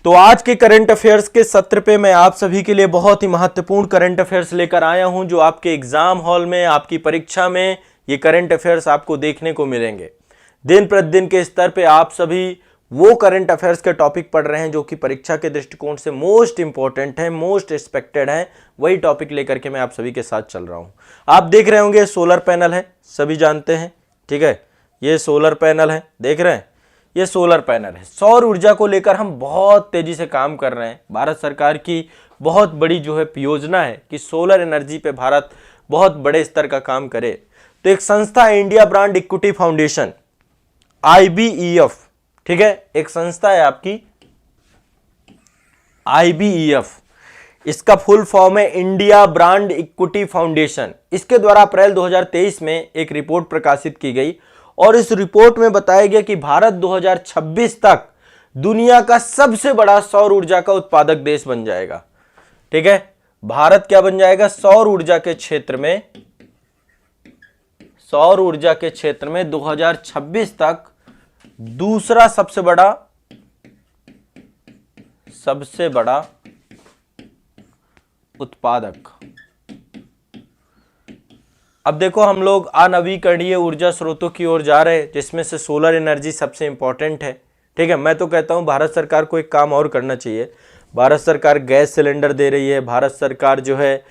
तो आज के करंट अफेयर्स के सत्र पे मैं आप सभी के लिए बहुत ही महत्वपूर्ण करंट अफेयर्स लेकर आया हूं, जो आपके एग्जाम हॉल में, आपकी परीक्षा में ये करंट अफेयर्स आपको देखने को मिलेंगे। दिन प्रतिदिन के स्तर पे आप सभी वो करंट अफेयर्स के टॉपिक पढ़ रहे हैं जो कि परीक्षा के दृष्टिकोण से मोस्ट इंपॉर्टेंट है, मोस्ट एक्सपेक्टेड है। वही टॉपिक लेकर के मैं आप सभी के साथ चल रहा हूं। आप देख रहे होंगे सोलर पैनल है, सभी जानते हैं, ठीक है। ये सोलर पैनल है, देख रहे हैं, ये सोलर पैनल है। सौर ऊर्जा को लेकर हम बहुत तेजी से काम कर रहे हैं। भारत सरकार की बहुत बड़ी जो है योजना है कि सोलर एनर्जी पे भारत बहुत बड़े स्तर का काम करे। तो एक संस्था है, India brand equity foundation, IBEF, ठीक है, एक संस्था है आपकी IBEF। इसका फुल फॉर्म है इंडिया ब्रांड इक्विटी फाउंडेशन। इसके द्वारा अप्रैल 2023 में एक रिपोर्ट प्रकाशित की गई और इस रिपोर्ट में बताया गया कि भारत 2026 तक दुनिया का सबसे बड़ा सौर ऊर्जा का उत्पादक देश बन जाएगा। ठीक है, भारत क्या बन जाएगा? सौर ऊर्जा के क्षेत्र में, सौर ऊर्जा के क्षेत्र में 2026 तक दूसरा सबसे बड़ा उत्पादक। अब देखो, हम लोग अनवीकरणीय ऊर्जा स्रोतों की ओर जा रहे हैं, जिसमें से सोलर एनर्जी सबसे इंपॉर्टेंट है। ठीक है, मैं तो कहता हूं भारत सरकार को एक काम और करना चाहिए। भारत सरकार गैस सिलेंडर दे रही है, भारत सरकार जो है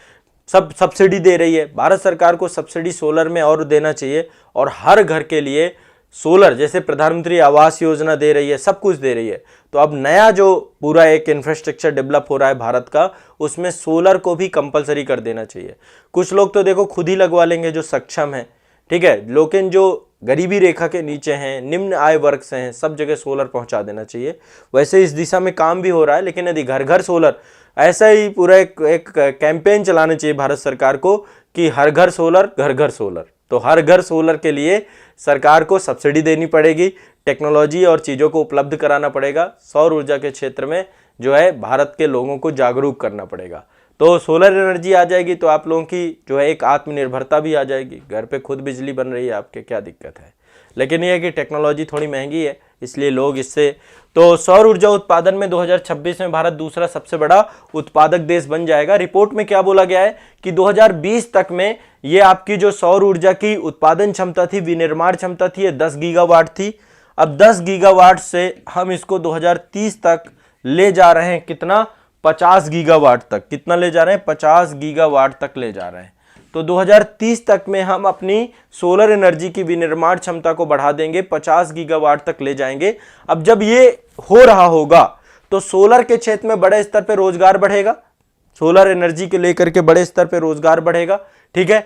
सब सब्सिडी दे रही है। भारत सरकार को सब्सिडी सोलर में और देना चाहिए और हर घर के लिए सोलर, जैसे प्रधानमंत्री आवास योजना दे रही है, सब कुछ दे रही है। तो अब नया जो पूरा एक इंफ्रास्ट्रक्चर डेवलप हो रहा है भारत का, उसमें सोलर को भी कंपलसरी कर देना चाहिए। कुछ लोग तो देखो खुद ही लगवा लेंगे जो सक्षम है, ठीक है, लेकिन जो गरीबी रेखा के नीचे हैं, निम्न आय वर्ग से हैं, सब जगह सोलर पहुंचा देना चाहिए। वैसे इस दिशा में काम भी हो रहा है, लेकिन यदि घर घर सोलर, ऐसा ही पूरा एक कैंपेन चलाना चाहिए भारत सरकार को कि हर घर सोलर, घर घर सोलर। तो हर घर सोलर के लिए सरकार को सब्सिडी देनी पड़ेगी, टेक्नोलॉजी और चीज़ों को उपलब्ध कराना पड़ेगा। सौर ऊर्जा के क्षेत्र में जो है भारत के लोगों को जागरूक करना पड़ेगा। तो सोलर एनर्जी आ जाएगी तो आप लोगों की जो है एक आत्मनिर्भरता भी आ जाएगी। घर पे खुद बिजली बन रही है आपके, क्या दिक्कत है। लेकिन यह है कि टेक्नोलॉजी थोड़ी महंगी है, इसलिए लोग इससे, तो सौर ऊर्जा उत्पादन में 2026 में भारत दूसरा सबसे बड़ा उत्पादक देश बन जाएगा। रिपोर्ट में क्या बोला गया है कि 2020 तक में ये आपकी जो सौर ऊर्जा की उत्पादन क्षमता थी, विनिर्माण क्षमता थी, ये 10 गीगावाट थी। अब 10 गीगावाट से हम इसको 2030 तक ले जा रहे हैं, कितना? 50 गीगावाट तक। कितना ले जा रहे हैं? 50 गीगावाट तक ले जा रहे हैं। तो 2030 तक में हम अपनी सोलर एनर्जी की विनिर्माण क्षमता को बढ़ा देंगे, 50 गीगावाट तक ले जाएंगे। अब जब ये हो रहा होगा तो सोलर के क्षेत्र में बड़े स्तर पे रोजगार बढ़ेगा, सोलर एनर्जी के लेकर के बड़े स्तर पे रोजगार बढ़ेगा। ठीक है,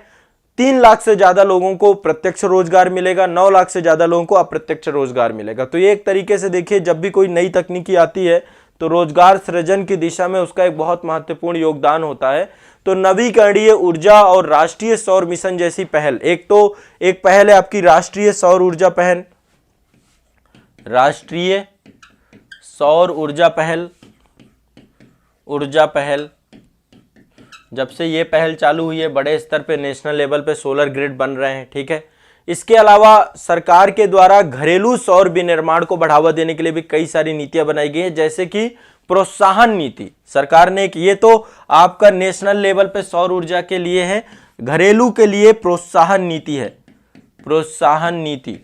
3 लाख से ज्यादा लोगों को प्रत्यक्ष रोजगार मिलेगा, 9 लाख से ज्यादा लोगों को अप्रत्यक्ष रोजगार मिलेगा। तो ये एक तरीके से देखिए, जब भी कोई नई तकनीकी आती है तो रोजगार सृजन की दिशा में उसका एक बहुत महत्वपूर्ण योगदान होता है। तो नवीकरणीय ऊर्जा और राष्ट्रीय सौर मिशन जैसी पहल, एक पहल है आपकी राष्ट्रीय सौर ऊर्जा पहल, राष्ट्रीय सौर ऊर्जा पहल। जब से ये पहल चालू हुई है, बड़े स्तर पे नेशनल लेवल पे सोलर ग्रिड बन रहे हैं। ठीक है, इसके अलावा सरकार के द्वारा घरेलू सौर विनिर्माण को बढ़ावा देने के लिए भी कई सारी नीतियां बनाई गई हैं, जैसे कि प्रोत्साहन नीति सरकार ने, ये तो आपका नेशनल लेवल पे सौर ऊर्जा के लिए है, घरेलू के लिए प्रोत्साहन नीति है, प्रोत्साहन नीति।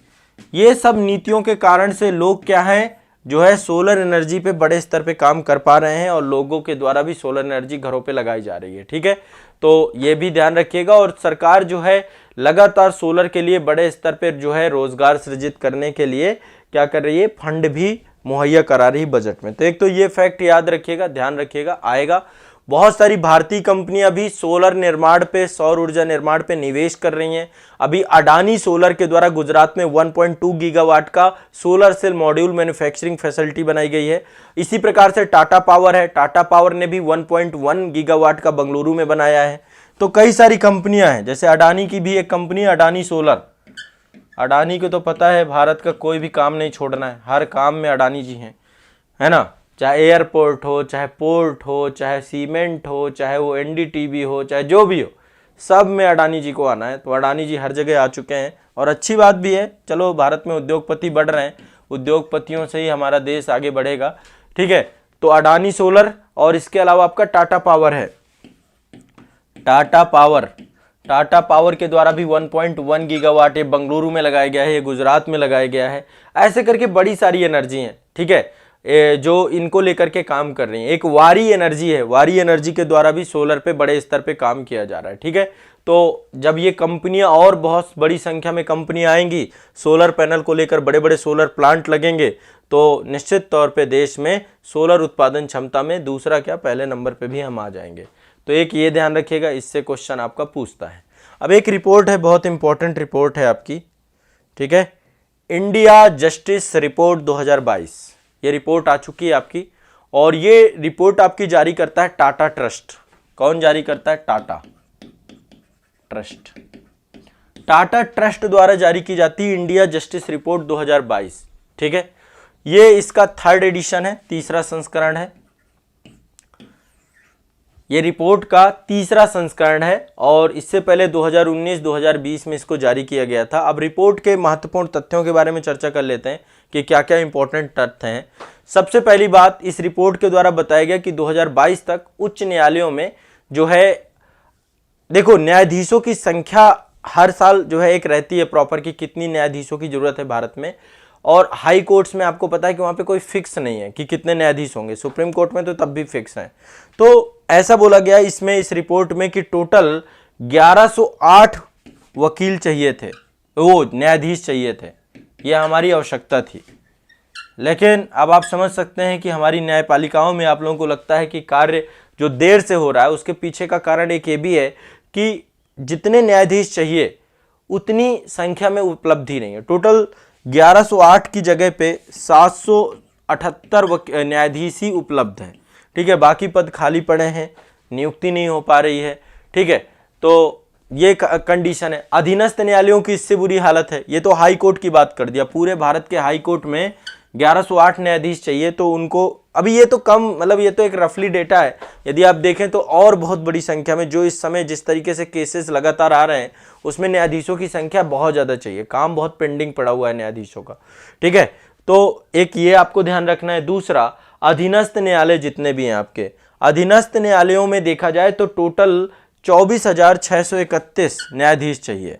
ये सब नीतियों के कारण से लोग क्या है, जो है सोलर एनर्जी पे बड़े स्तर पे काम कर पा रहे हैं और लोगों के द्वारा भी सोलर एनर्जी घरों पे लगाई जा रही है। ठीक है, तो ये भी ध्यान रखिएगा। और सरकार जो है लगातार सोलर के लिए बड़े स्तर पे जो है रोजगार सृजित करने के लिए क्या कर रही है, फंड भी मुहैया करा रही बजट में। तो एक तो ये फैक्ट याद रखिएगा, ध्यान रखिएगा, आएगा। बहुत सारी भारतीय कंपनियां भी सोलर निर्माण पे, सौर ऊर्जा निर्माण पे निवेश कर रही हैं। अभी अडानी सोलर के द्वारा गुजरात में 1.2 गीगावाट का solar cell module manufacturing facility बनाई गई है। इसी प्रकार से टाटा पावर है, टाटा पावर ने भी 1.1 गीगावाट का बंगलुरु में बनाया है। तो कई सारी कंपनियां हैं, जैसे अडानी की भी एक कंपनी है अडानी सोलर। अडानी को तो पता है भारत का कोई भी काम नहीं छोड़ना है, हर काम में अडानी जी हैं, है ना। चाहे एयरपोर्ट हो, चाहे पोर्ट हो, चाहे सीमेंट हो, चाहे वो NDTV हो, चाहे जो भी हो, सब में अडानी जी को आना है। तो अडानी जी हर जगह आ चुके हैं और अच्छी बात भी है। चलो, भारत में उद्योगपति बढ़ रहे हैं, उद्योगपतियों से ही हमारा देश आगे बढ़ेगा। ठीक है, तो अडानी सोलर और इसके अलावा आपका टाटा पावर है। टाटा पावर के द्वारा भी 1.1 गीगावाट ये बेंगलुरु में लगाया गया है, ये गुजरात में लगाया गया है। ऐसे करके बड़ी सारी एनर्जी हैं, ठीक है, जो इनको लेकर के काम कर रही हैं। एक वारी एनर्जी है, वारी एनर्जी के द्वारा भी सोलर पे बड़े स्तर पे काम किया जा रहा है, ठीक है। तो जब ये कंपनियां और बहुत बड़ी संख्या में कंपनियां आएंगी, सोलर पैनल को लेकर बड़े बड़े सोलर प्लांट लगेंगे, तो निश्चित तौर पे देश में सोलर उत्पादन क्षमता में दूसरा क्या पहले नंबर पे भी हम आ जाएंगे। तो एक ये ध्यान रखिएगा, इससे क्वेश्चन आपका पूछता है। अब एक रिपोर्ट है, बहुत इंपॉर्टेंट रिपोर्ट है आपकी, ठीक है, इंडिया जस्टिस रिपोर्ट 2022। ये रिपोर्ट आ चुकी है आपकी, और ये रिपोर्ट आपकी जारी करता है टाटा ट्रस्ट। कौन जारी करता है? टाटा ट्रस्ट। टाटा ट्रस्ट द्वारा जारी की जाती है इंडिया जस्टिस रिपोर्ट 2022, ठीक है। ये इसका 3rd एडिशन है, तीसरा संस्करण है। ये रिपोर्ट का तीसरा संस्करण है और इससे पहले 2019-2020 में इसको जारी किया गया था। अब रिपोर्ट के महत्वपूर्ण तथ्यों के बारे में चर्चा कर लेते हैं कि क्या क्या इंपॉर्टेंट तथ्य हैं। सबसे पहली बात, इस रिपोर्ट के द्वारा बताया गया कि 2022 तक उच्च न्यायालयों में जो है, देखो न्यायाधीशों की संख्या हर साल जो है एक रहती है प्रॉपर कि कितनी न्यायाधीशों की जरूरत है भारत में, और हाई कोर्ट्स में आपको पता है कि वहाँ पे कोई फिक्स नहीं है कि कितने न्यायाधीश होंगे। सुप्रीम कोर्ट में तो तब भी फिक्स है। तो ऐसा बोला गया इसमें, इस रिपोर्ट में, कि टोटल 1108 वकील चाहिए थे, वो न्यायाधीश चाहिए थे। यह हमारी आवश्यकता थी। लेकिन अब आप समझ सकते हैं कि हमारी न्यायपालिकाओं में आप लोगों को लगता है कि कार्य जो देर से हो रहा है, उसके पीछे का कारण एक ये भी है कि जितने न्यायाधीश चाहिए उतनी संख्या में उपलब्धि नहीं है। टोटल 1108 की जगह पे 778 न्यायाधीश ही उपलब्ध हैं, ठीक है। बाकी पद खाली पड़े हैं, नियुक्ति नहीं हो पा रही है, ठीक है। तो ये कंडीशन है। अधीनस्थ न्यायालयों की इससे बुरी हालत है। ये तो हाई कोर्ट की बात कर दिया, पूरे भारत के हाई कोर्ट में 1108 न्यायाधीश चाहिए, तो उनको अभी ये तो कम, मतलब ये तो एक रफली डेटा है। यदि आप देखें तो और बहुत बड़ी संख्या में, जो इस समय जिस तरीके से केसेस लगातार आ रहे हैं, उसमें न्यायाधीशों की संख्या बहुत ज़्यादा चाहिए। काम बहुत पेंडिंग पड़ा हुआ है न्यायाधीशों का, ठीक है। तो एक ये आपको ध्यान रखना है। दूसरा, अधीनस्थ न्यायालय जितने भी हैं आपके, अधीनस्थ न्यायालयों में देखा जाए तो टोटल 24,631 न्यायाधीश चाहिए,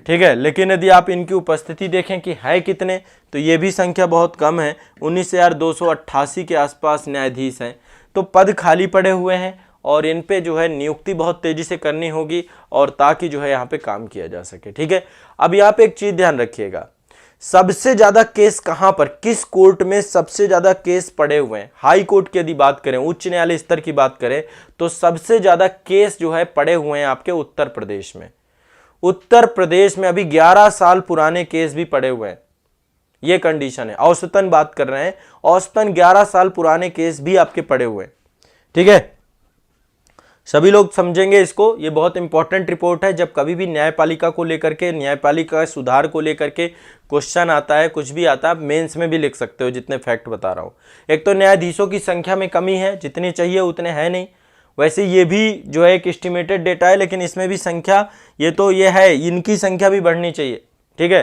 ठीक है। लेकिन यदि आप इनकी उपस्थिति देखें कि है कितने, तो ये भी संख्या बहुत कम है। 19,288 के आसपास न्यायाधीश हैं। तो पद खाली पड़े हुए हैं और इन पे जो है नियुक्ति बहुत तेजी से करनी होगी, और ताकि जो है यहाँ पे काम किया जा सके, ठीक है। अब यहाँ पे एक चीज ध्यान रखिएगा, सबसे ज्यादा केस कहां पर, किस कोर्ट में सबसे ज्यादा केस पड़े हुए हैं? हाई कोर्ट की यदि बात करें, उच्च न्यायालय स्तर की बात करें, तो सबसे ज्यादा केस जो है पड़े हुए हैं आपके उत्तर प्रदेश में। उत्तर प्रदेश में अभी 11 साल पुराने केस भी पड़े हुए हैं। ये कंडीशन है, औसतन बात कर रहे हैं, औसतन 11 साल पुराने केस भी आपके पड़े हुए हैं, ठीक है। सभी लोग समझेंगे इसको। ये बहुत इंपॉर्टेंट रिपोर्ट है। जब कभी भी न्यायपालिका को लेकर के, न्यायपालिका सुधार को लेकर के क्वेश्चन आता है, कुछ भी आता है, आप मेंस में भी लिख सकते हो, जितने फैक्ट बता रहा हूँ। एक तो न्यायाधीशों की संख्या में कमी है, जितने चाहिए उतने हैं नहीं। वैसे ये भी जो है एक एस्टिमेटेड डेटा है, लेकिन इसमें भी संख्या, ये तो ये है, इनकी संख्या भी बढ़नी चाहिए, ठीक है।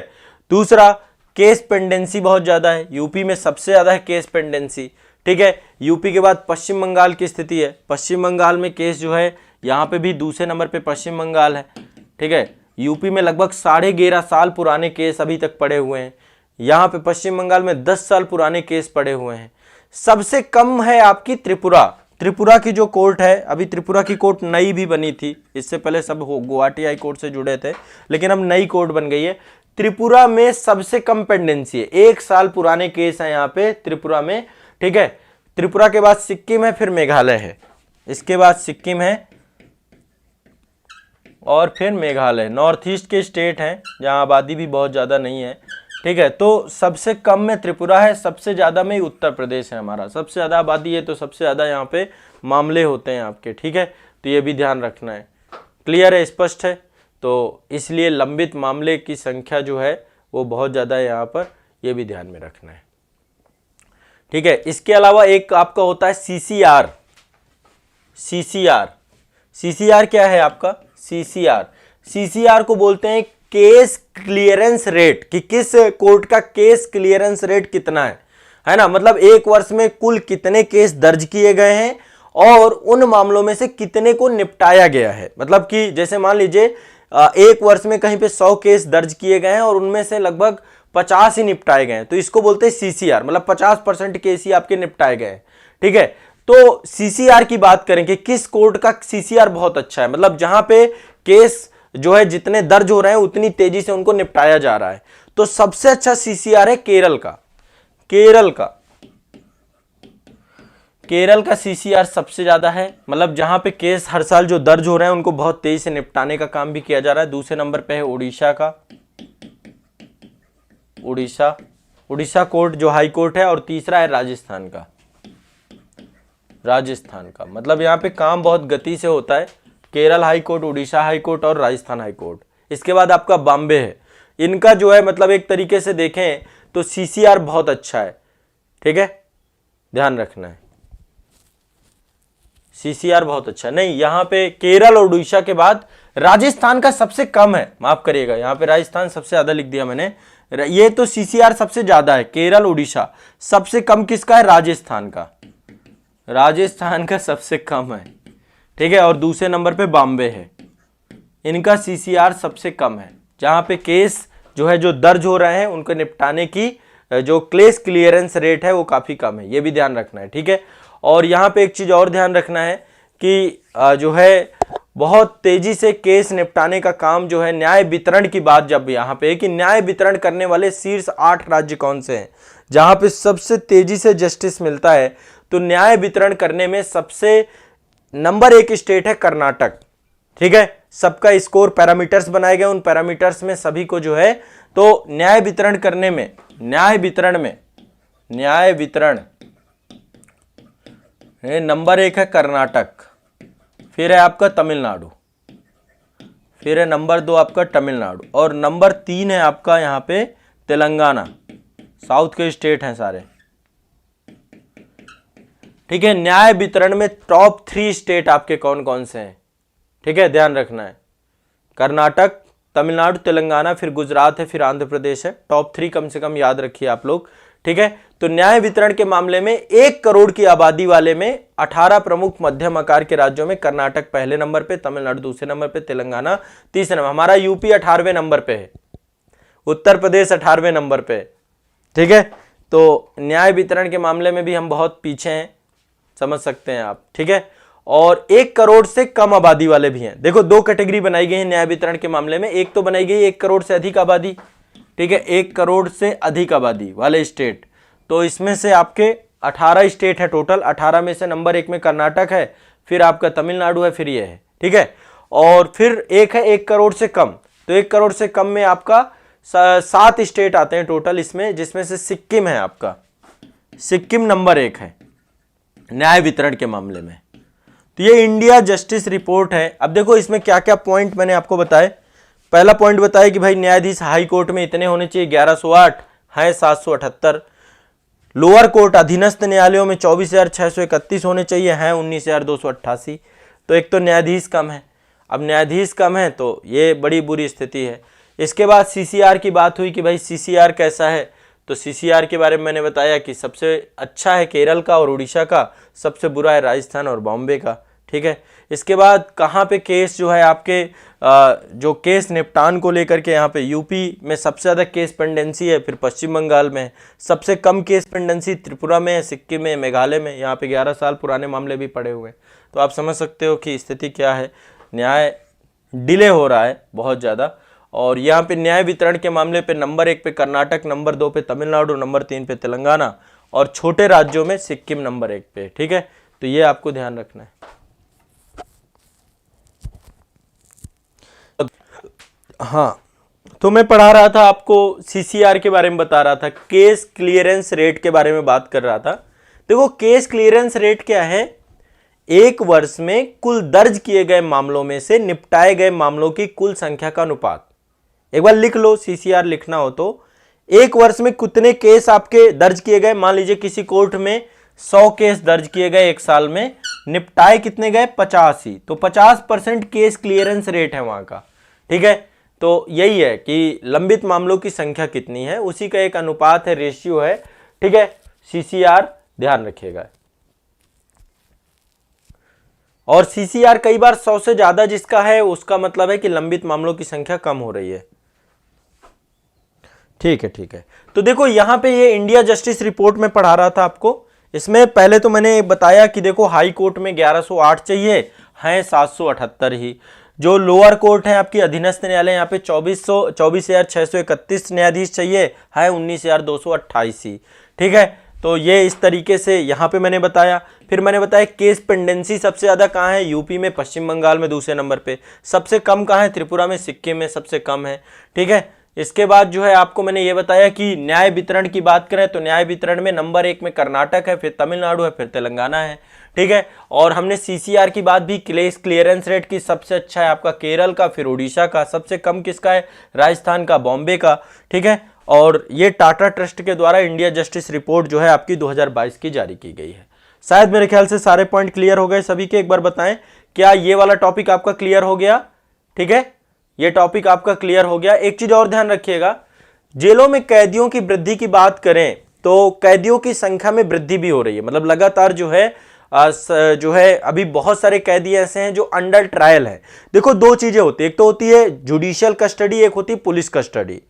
दूसरा, केस पेंडेंसी बहुत ज़्यादा है। यूपी में सबसे ज़्यादा है केस पेंडेंसी, ठीक है। यूपी के बाद पश्चिम बंगाल की स्थिति है। पश्चिम बंगाल में केस जो है, यहाँ पे भी दूसरे नंबर पे पश्चिम बंगाल है, ठीक है। यूपी में लगभग 11.5 साल पुराने केस अभी तक पड़े हुए हैं। यहाँ पे पश्चिम बंगाल में 10 साल पुराने केस पड़े हुए हैं। सबसे कम है आपकी त्रिपुरा। त्रिपुरा की जो कोर्ट है, अभी त्रिपुरा की कोर्ट नई भी बनी थी, इससे पहले सब गुवाहाटी हाई कोर्ट से जुड़े थे, लेकिन अब नई कोर्ट बन गई है। त्रिपुरा में सबसे कम पेंडेंसी है, 1 साल पुराने केस हैं यहाँ पे त्रिपुरा में, ठीक है। त्रिपुरा के बाद सिक्किम है, फिर मेघालय है, इसके बाद सिक्किम है और फिर मेघालय। नॉर्थ ईस्ट के स्टेट हैं जहाँ आबादी भी बहुत ज़्यादा नहीं है, ठीक है। तो सबसे कम में त्रिपुरा है, सबसे ज़्यादा में उत्तर प्रदेश है हमारा। सबसे ज़्यादा आबादी है तो सबसे ज़्यादा यहाँ पे मामले होते हैं आपके, ठीक है। तो ये भी ध्यान रखना है। क्लियर है, स्पष्ट है। तो इसलिए लंबित मामले की संख्या जो है वो बहुत ज़्यादा है यहाँ पर, ये भी ध्यान में रखना है, ठीक है। इसके अलावा एक आपका होता है CCR। CCR क्या है आपका? CCR को बोलते हैं केस क्लियरेंस रेट, कि किस कोर्ट का केस क्लियरेंस रेट कितना है। है ना, मतलब एक वर्ष में कुल कितने केस दर्ज किए गए हैं और उन मामलों में से कितने को निपटाया गया है। मतलब कि जैसे मान लीजिए एक वर्ष में कहीं पे 100 केस दर्ज किए गए हैं और उनमें से लगभग 50 ही निपटाए गए हैं, तो इसको बोलते हैं सीसीआर, मतलब 50% केस ही आपके निपटाए गए हैं। ठीक है, तो सीसीआर की बात करें कि किस कोर्ट का सीसीआर बहुत अच्छा है, मतलब जहां पे केस जो है जितने दर्ज हो रहे हैं उतनी तेजी से उनको निपटाया जा रहा है, तो सबसे अच्छा सीसीआर है केरल का। केरल का सीसीआर सबसे ज्यादा है, मतलब जहां पे केस हर साल जो दर्ज हो रहे हैं उनको बहुत तेजी से निपटाने का काम भी किया जा रहा है। दूसरे नंबर पे है उड़ीसा का, उड़ीसा कोर्ट जो हाई कोर्ट है, और तीसरा है राजस्थान का, मतलब यहाँ पे काम बहुत गति से होता है। Kerala high court, Orissa high court और राजस्थान हाई कोर्ट। इसके बाद आपका बॉम्बे है, इनका जो है मतलब एक तरीके से देखें तो सीसीआर बहुत अच्छा है। ठीक है, ध्यान रखना है, सीसीआर बहुत अच्छा नहीं। यहां पे केरल और उड़ीसा के बाद राजस्थान का सबसे कम है, माफ करिएगा, यहां पे राजस्थान सबसे ज्यादा लिख दिया मैंने, ये तो सीसीआर सबसे ज्यादा है केरल उड़ीसा, सबसे कम किसका है, राजस्थान का सबसे कम है। ठीक है, और दूसरे नंबर पे बॉम्बे है, इनका सीसीआर सबसे कम है, जहां पे केस जो है जो दर्ज हो रहे हैं उनको निपटाने की जो केस क्लियरेंस रेट है वो काफी कम है, ये भी ध्यान रखना है। ठीक है, और यहाँ पे एक चीज और ध्यान रखना है कि जो है बहुत तेजी से केस निपटाने का काम जो है, न्याय वितरण की बात जब यहाँ पे है कि न्याय वितरण करने वाले शीर्ष 8 राज्य कौन से हैं, जहां पे सबसे तेजी से जस्टिस मिलता है, तो न्याय वितरण करने में सबसे नंबर 1 स्टेट है कर्नाटक। ठीक है, सबका स्कोर पैरामीटर्स बनाए गए, उन पैरामीटर्स में सभी को जो है तो न्याय वितरण करने में, न्याय वितरण नंबर 1 है कर्नाटक, फिर है आपका तमिलनाडु, फिर है नंबर 2 आपका तमिलनाडु, और नंबर 3 है आपका यहाँ पे तेलंगाना। साउथ के स्टेट हैं सारे। ठीक है, न्याय वितरण में टॉप 3 स्टेट आपके कौन कौन से हैं। ठीक है, ध्यान रखना है, कर्नाटक, तमिलनाडु, तेलंगाना, फिर गुजरात है, फिर आंध्र प्रदेश है। टॉप 3 कम से कम याद रखिए आप लोग। ठीक है, तो न्याय वितरण के मामले में 1 करोड़ की आबादी वाले में 18 प्रमुख मध्यम आकार के राज्यों में कर्नाटक पहले नंबर पे, तमिलनाडु दूसरे नंबर पे, तेलंगाना तीसरे नंबर, हमारा यूपी 18वें नंबर पे है, उत्तर प्रदेश 18वें नंबर पे। ठीक है, तो न्याय वितरण के मामले में भी हम बहुत पीछे हैं, समझ सकते हैं आप। ठीक है, और 1 करोड़ से कम आबादी वाले भी हैं। देखो 2 कैटेगरी बनाई गई है न्याय वितरण के मामले में, एक तो बनाई गई 1 करोड़ से अधिक आबादी। ठीक है, 1 करोड़ से अधिक आबादी वाले स्टेट, तो इसमें से आपके 18 स्टेट है टोटल, 18 में से नंबर 1 में कर्नाटक है, फिर आपका तमिलनाडु है, फिर ये है। ठीक है, और फिर एक है 1 करोड़ से कम, तो 1 करोड़ से कम में आपका 7 स्टेट आते हैं टोटल इसमें, जिसमें से सिक्किम है आपका, सिक्किम नंबर 1 है न्याय वितरण के मामले में। तो ये इंडिया जस्टिस रिपोर्ट है। अब देखो इसमें क्या क्या पॉइंट मैंने आपको बताए। पहला पॉइंट बताया कि भाई न्यायाधीश हाई कोर्ट में इतने होने चाहिए, 1108 हैं 778। लोअर कोर्ट अधीनस्थ न्यायालयों में 24,631 होने चाहिए, हैं 19,288। तो एक तो न्यायाधीश कम है, अब न्यायाधीश कम है तो ये बड़ी बुरी स्थिति है। इसके बाद सीसीआर की बात हुई कि भाई सीसीआर कैसा है, तो सीसीआर के बारे में मैंने बताया कि सबसे अच्छा है केरल का और उड़ीसा का, सबसे बुरा है राजस्थान और बॉम्बे का। ठीक है, इसके बाद कहाँ पे केस जो है आपके जो केस निपटान को लेकर के, यहाँ पे यूपी में सबसे ज़्यादा केस पेंडेंसी है, फिर पश्चिम बंगाल में सबसे कम केस पेंडेंसी त्रिपुरा में है, सिक्किम में, मेघालय में, यहाँ पे 11 साल पुराने मामले भी पड़े हुए हैं। तो आप समझ सकते हो कि स्थिति क्या है, न्याय डिले हो रहा है बहुत ज़्यादा। और यहाँ पे न्याय वितरण के मामले पे नंबर 1 पे कर्नाटक, नंबर 2 पे तमिलनाडु, नंबर 3 पे तेलंगाना, और छोटे राज्यों में सिक्किम नंबर 1 पे। ठीक है, तो ये आपको ध्यान रखना है। हाँ, तो मैं पढ़ा रहा था आपको, सीसीआर के बारे में बता रहा था, केस क्लियरेंस रेट के बारे में बात कर रहा था। देखो केस क्लियरेंस रेट क्या है, 1 वर्ष में कुल दर्ज किए गए मामलों में से निपटाए गए मामलों की कुल संख्या का अनुपात। एक बार लिख लो, सीसीआर लिखना हो तो 1 वर्ष में कितने केस आपके दर्ज किए गए। मान लीजिए किसी कोर्ट में 100 केस दर्ज किए गए 1 साल में, निपटाए कितने गए 50 ही, तो 50% केस क्लियरेंस रेट है वहां का। ठीक है, तो यही है कि लंबित मामलों की संख्या कितनी है, उसी का एक अनुपात है, रेशियो है। ठीक है, CCR ध्यान रखिएगा। और CCR कई बार 100 से ज्यादा जिसका है उसका मतलब है कि लंबित मामलों की संख्या कम हो रही है। ठीक है, ठीक है। तो देखो यहां पे ये इंडिया जस्टिस रिपोर्ट में पढ़ा रहा था आपको। इसमें पहले तो मैंने बताया कि देखो हाई कोर्ट में 1108 चाहिए, हैं 778 ही। जो लोअर कोर्ट है आपकी अधीनस्थ न्यायालय, यहाँ पे 24,631 न्यायाधीश चाहिए, है 19,228 ही। ठीक है, तो ये इस तरीके से यहाँ पे मैंने बताया। फिर मैंने बताया केस पेंडेंसी सबसे ज्यादा कहाँ है, यूपी में, पश्चिम बंगाल में दूसरे नंबर पे, सबसे कम कहाँ है, त्रिपुरा में, सिक्किम में सबसे कम है। ठीक है, इसके बाद जो है आपको मैंने ये बताया कि न्याय वितरण की बात करें तो न्याय वितरण में नंबर 1 में कर्नाटक है, फिर तमिलनाडु है, फिर तेलंगाना है। ठीक है, और हमने CCR की बात भी, केस क्लियरेंस रेट की सबसे अच्छा है आपका केरल का, फिर उड़ीसा का, सबसे कम किसका है, राजस्थान का, बॉम्बे का। ठीक है, और ये टाटा ट्रस्ट के द्वारा इंडिया जस्टिस रिपोर्ट जो है आपकी 2022 की जारी की गई है। शायद मेरे ख्याल से सारे पॉइंट क्लियर हो गए सभी के। एक बार बताएं क्या ये वाला टॉपिक आपका क्लियर हो गया? ठीक है, ये टॉपिक आपका क्लियर हो गया। एक चीज और ध्यान रखिएगा, जेलों में कैदियों की वृद्धि की बात करें तो कैदियों की संख्या में वृद्धि भी हो रही है। मतलब लगातार जो है अभी बहुत सारे कैदी ऐसे हैं जो अंडर ट्रायल हैं। देखो दो चीजें होती है, एक तो होती है जुडिशियल कस्टडी, एक होती है पुलिस कस्टडी।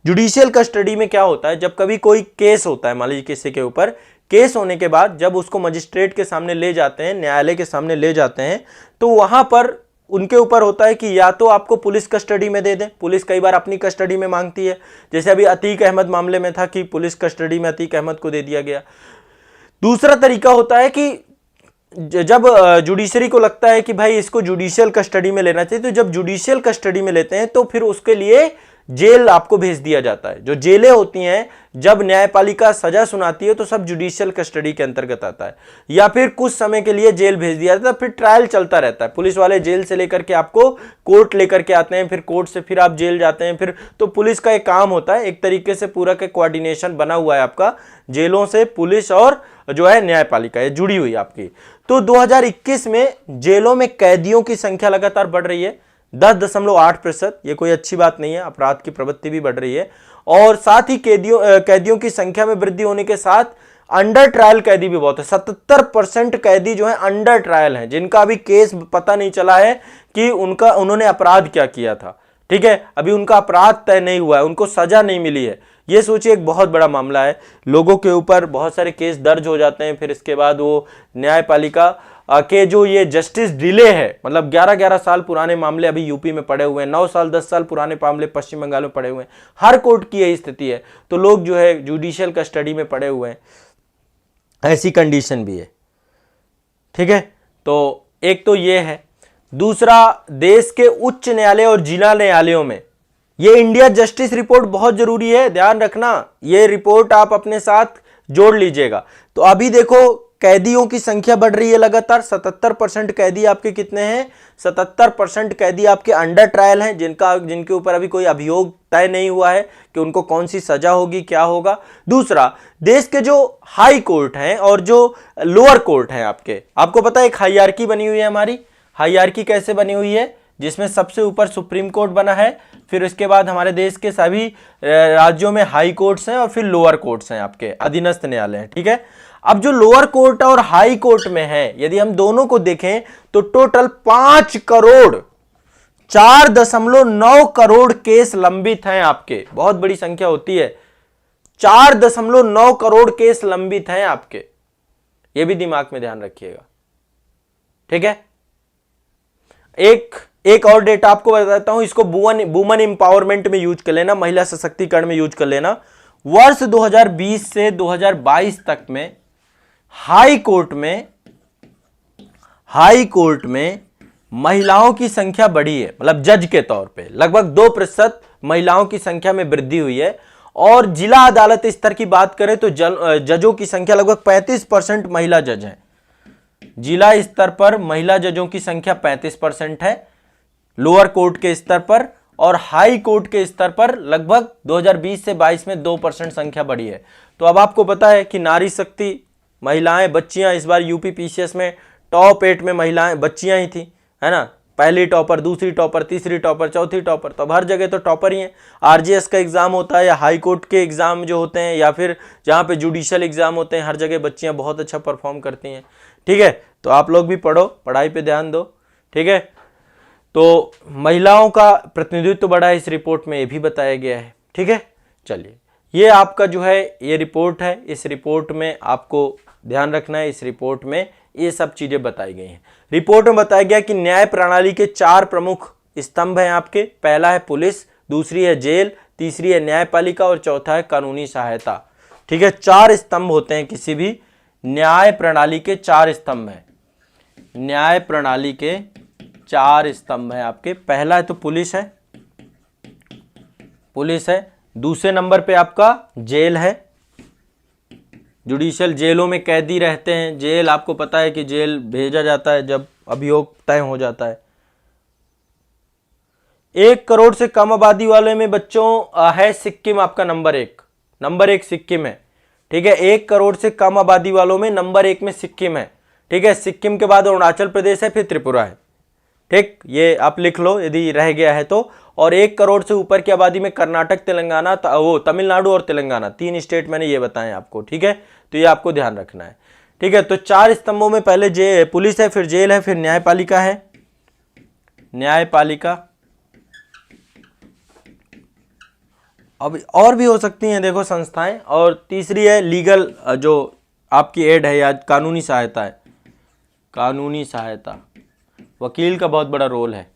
जुडिशियल कस्टडी में क्या होता है, जब कभी कोई केस होता है, मान लीजिए किसी के ऊपर केस होने के बाद जब उसको मजिस्ट्रेट के सामने ले जाते हैं, न्यायालय के सामने ले जाते हैं, तो वहां पर उनके ऊपर होता है कि या तो आपको पुलिस कस्टडी में दे दें, पुलिस कई बार अपनी कस्टडी में मांगती है, जैसे अभी अतीक अहमद मामले में था कि पुलिस कस्टडी में अतीक अहमद को दे दिया गया। दूसरा तरीका होता है कि जब जुडिशरी को लगता है कि भाई इसको जुडिशियल कस्टडी में लेना चाहिए, तो जब जुडिशियल कस्टडी में लेते हैं तो फिर उसके लिए जेल आपको भेज दिया जाता है। जो जेलें होती हैं जब न्यायपालिका सजा सुनाती है तो सब जुडिशियल कस्टडी के अंतर्गत आता है, या फिर कुछ समय के लिए जेल भेज दिया जाता है, फिर ट्रायल चलता रहता है। पुलिस वाले जेल से लेकर के आपको कोर्ट लेकर के आते हैं, फिर कोर्ट से फिर आप जेल जाते हैं, फिर तो पुलिस का एक काम होता है, एक तरीके से पूरा का कोऑर्डिनेशन बना हुआ है आपका जेलों से, पुलिस और जो है न्यायपालिका ये जुड़ी हुई आपकी। तो 2021 में जेलों में कैदियों की संख्या लगातार बढ़ रही है 10.8%। ये कोई अच्छी बात नहीं है, अपराध की प्रवृत्ति भी बढ़ रही है। और साथ ही कैदियों की संख्या में वृद्धि होने के साथ अंडर ट्रायल कैदी भी बहुत है। 77% कैदी जो है अंडर ट्रायल हैं, जिनका अभी केस पता नहीं चला है कि उन्होंने अपराध क्या किया था। ठीक है, अभी उनका अपराध तय नहीं हुआ है, उनको सजा नहीं मिली है। ये सोचिए एक बहुत बड़ा मामला है, लोगों के ऊपर बहुत सारे केस दर्ज हो जाते हैं, फिर इसके बाद वो न्यायपालिका के जो ये जस्टिस डिले है, मतलब 11-11 साल पुराने मामले अभी यूपी में पड़े हुए हैं, 9 साल 10 साल पुराने मामले पश्चिम बंगाल में पड़े हुए हैं। हर कोर्ट की यही स्थिति है, तो लोग जो है जुडिशियल कस्टडी में पड़े हुए हैं, ऐसी कंडीशन भी है। ठीक है, तो एक तो ये है। दूसरा, देश के उच्च न्यायालय और जिला न्यायालयों में ये इंडिया जस्टिस रिपोर्ट बहुत जरूरी है, ध्यान रखना, ये रिपोर्ट आप अपने साथ जोड़ लीजिएगा। तो अभी देखो कैदियों की संख्या बढ़ रही है लगातार। 77% कैदी आपके कितने हैं, 77% कैदी आपके अंडर ट्रायल हैं, जिनके ऊपर अभी कोई अभियोग तय नहीं हुआ है कि उनको कौन सी सजा होगी, क्या होगा। दूसरा, देश के जो हाई कोर्ट हैं और जो लोअर कोर्ट हैं आपको पता है एक हाईरार्की बनी हुई है हमारी। हाईरार्की कैसे बनी हुई है, जिसमें सबसे ऊपर सुप्रीम कोर्ट बना है, फिर इसके बाद हमारे देश के सभी राज्यों में हाई कोर्ट्स हैं और फिर लोअर कोर्ट्स हैं, आपके अधीनस्थ न्यायालय हैं। ठीक है, अब जो लोअर कोर्ट और हाई कोर्ट में है, यदि हम दोनों को देखें तो टोटल 4.9 करोड़ केस लंबित हैं आपके। बहुत बड़ी संख्या होती है, 4.9 करोड़ केस लंबित हैं आपके, ये भी दिमाग में ध्यान रखिएगा। ठीक है, एक और डेटा आपको बताता हूं, इसको वुमन इंपावरमेंट में यूज कर लेना, महिला सशक्तिकरण में यूज कर लेना। वर्ष 2020 से 2022 तक में हाई कोर्ट में महिलाओं की संख्या बढ़ी है, मतलब जज के तौर पे लगभग 2% महिलाओं की संख्या में वृद्धि हुई है। और जिला अदालत स्तर की बात करें तो जजों की संख्या लगभग 35% महिला जज हैं। जिला स्तर पर महिला जजों की संख्या 35% है लोअर कोर्ट के स्तर पर, और हाई कोर्ट के स्तर पर लगभग 2020 से 22 में 2% संख्या बढ़ी है। तो अब आपको पता है कि नारी शक्ति, महिलाएं, बच्चियां, इस बार यूपी पीसीएस में टॉप 8 में महिलाएं, बच्चियां ही थी, है ना। पहली टॉपर, दूसरी टॉपर, तीसरी टॉपर, चौथी टॉपर, तो अब हर जगह तो टॉपर ही है। आरजीएस का एग्जाम होता है या हाई कोर्ट के एग्जाम जो होते हैं या फिर जहाँ पे जुडिशियल एग्जाम होते हैं, हर जगह बच्चियाँ बहुत अच्छा परफॉर्म करती हैं। ठीक है, तो आप लोग भी पढ़ो, पढ़ाई पे ध्यान दो। ठीक है, तो महिलाओं का प्रतिनिधित्व बढ़ा है इस रिपोर्ट में, ये भी बताया गया है। ठीक है, चलिए ये आपका जो है ये रिपोर्ट है। इस रिपोर्ट में आपको ध्यान रखना है, इस रिपोर्ट में ये सब चीजें बताई गई हैं। रिपोर्ट में बताया गया कि न्याय प्रणाली के 4 प्रमुख स्तंभ हैं आपके। पहला है पुलिस, दूसरी है जेल, तीसरी है न्यायपालिका और चौथा है कानूनी सहायता। ठीक है, 4 स्तंभ होते हैं किसी भी न्याय प्रणाली के, 4 स्तंभ हैं। न्याय प्रणाली के 4 स्तंभ हैं आपके। पहला है तो पुलिस है, पुलिस है। दूसरे नंबर पे आपका जेल है, जुडिशियल जेलों में कैदी रहते हैं। जेल आपको पता है कि जेल भेजा जाता है जब अभियोग तय हो जाता है। 1 करोड़ से कम आबादी वाले में बच्चों है सिक्किम आपका नंबर 1, नंबर 1 सिक्किम है। ठीक है, 1 करोड़ से कम आबादी वालों में नंबर 1 में सिक्किम है। ठीक है, सिक्किम के बाद अरुणाचल प्रदेश है, फिर त्रिपुरा है। ठीक, ये आप लिख लो यदि रह गया है तो। और 1 करोड़ से ऊपर की आबादी में कर्नाटक, तेलंगाना, वो तमिलनाडु और तेलंगाना, 3 स्टेट मैंने ये बताए आपको। ठीक है, तो ये आपको ध्यान रखना है। ठीक है, तो 4 स्तंभों में पहले पुलिस है, फिर जेल है, फिर न्यायपालिका है, न्यायपालिका। अब और भी हो सकती हैं देखो संस्थाएं। और तीसरी है लीगल, जो आपकी एड है या कानूनी सहायता है, कानूनी सहायता। वकील का बहुत बड़ा रोल है,